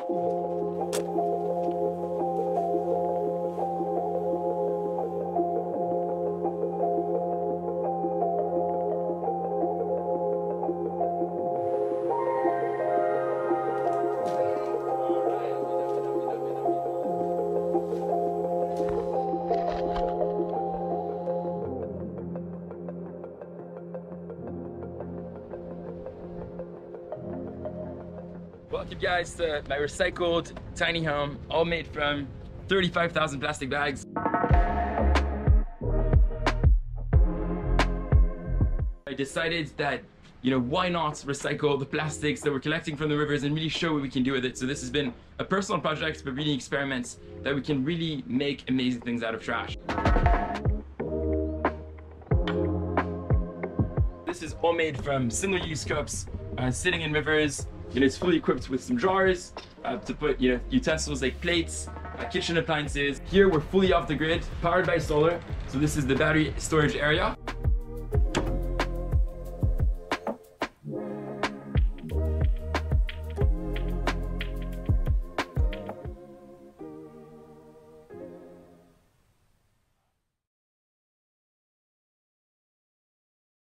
Welcome guys to my recycled tiny home, all made from 35,000 plastic bags. I decided that, why not recycle the plastics that we're collecting from the rivers and really show what we can do with it. So this has been a personal project, but really experiments that we can really make amazing things out of trash. This is all made from single-use cups sitting in rivers. It's fully equipped with some jars to put utensils like plates, kitchen appliances. Here we're fully off the grid, powered by solar. So this is the battery storage area.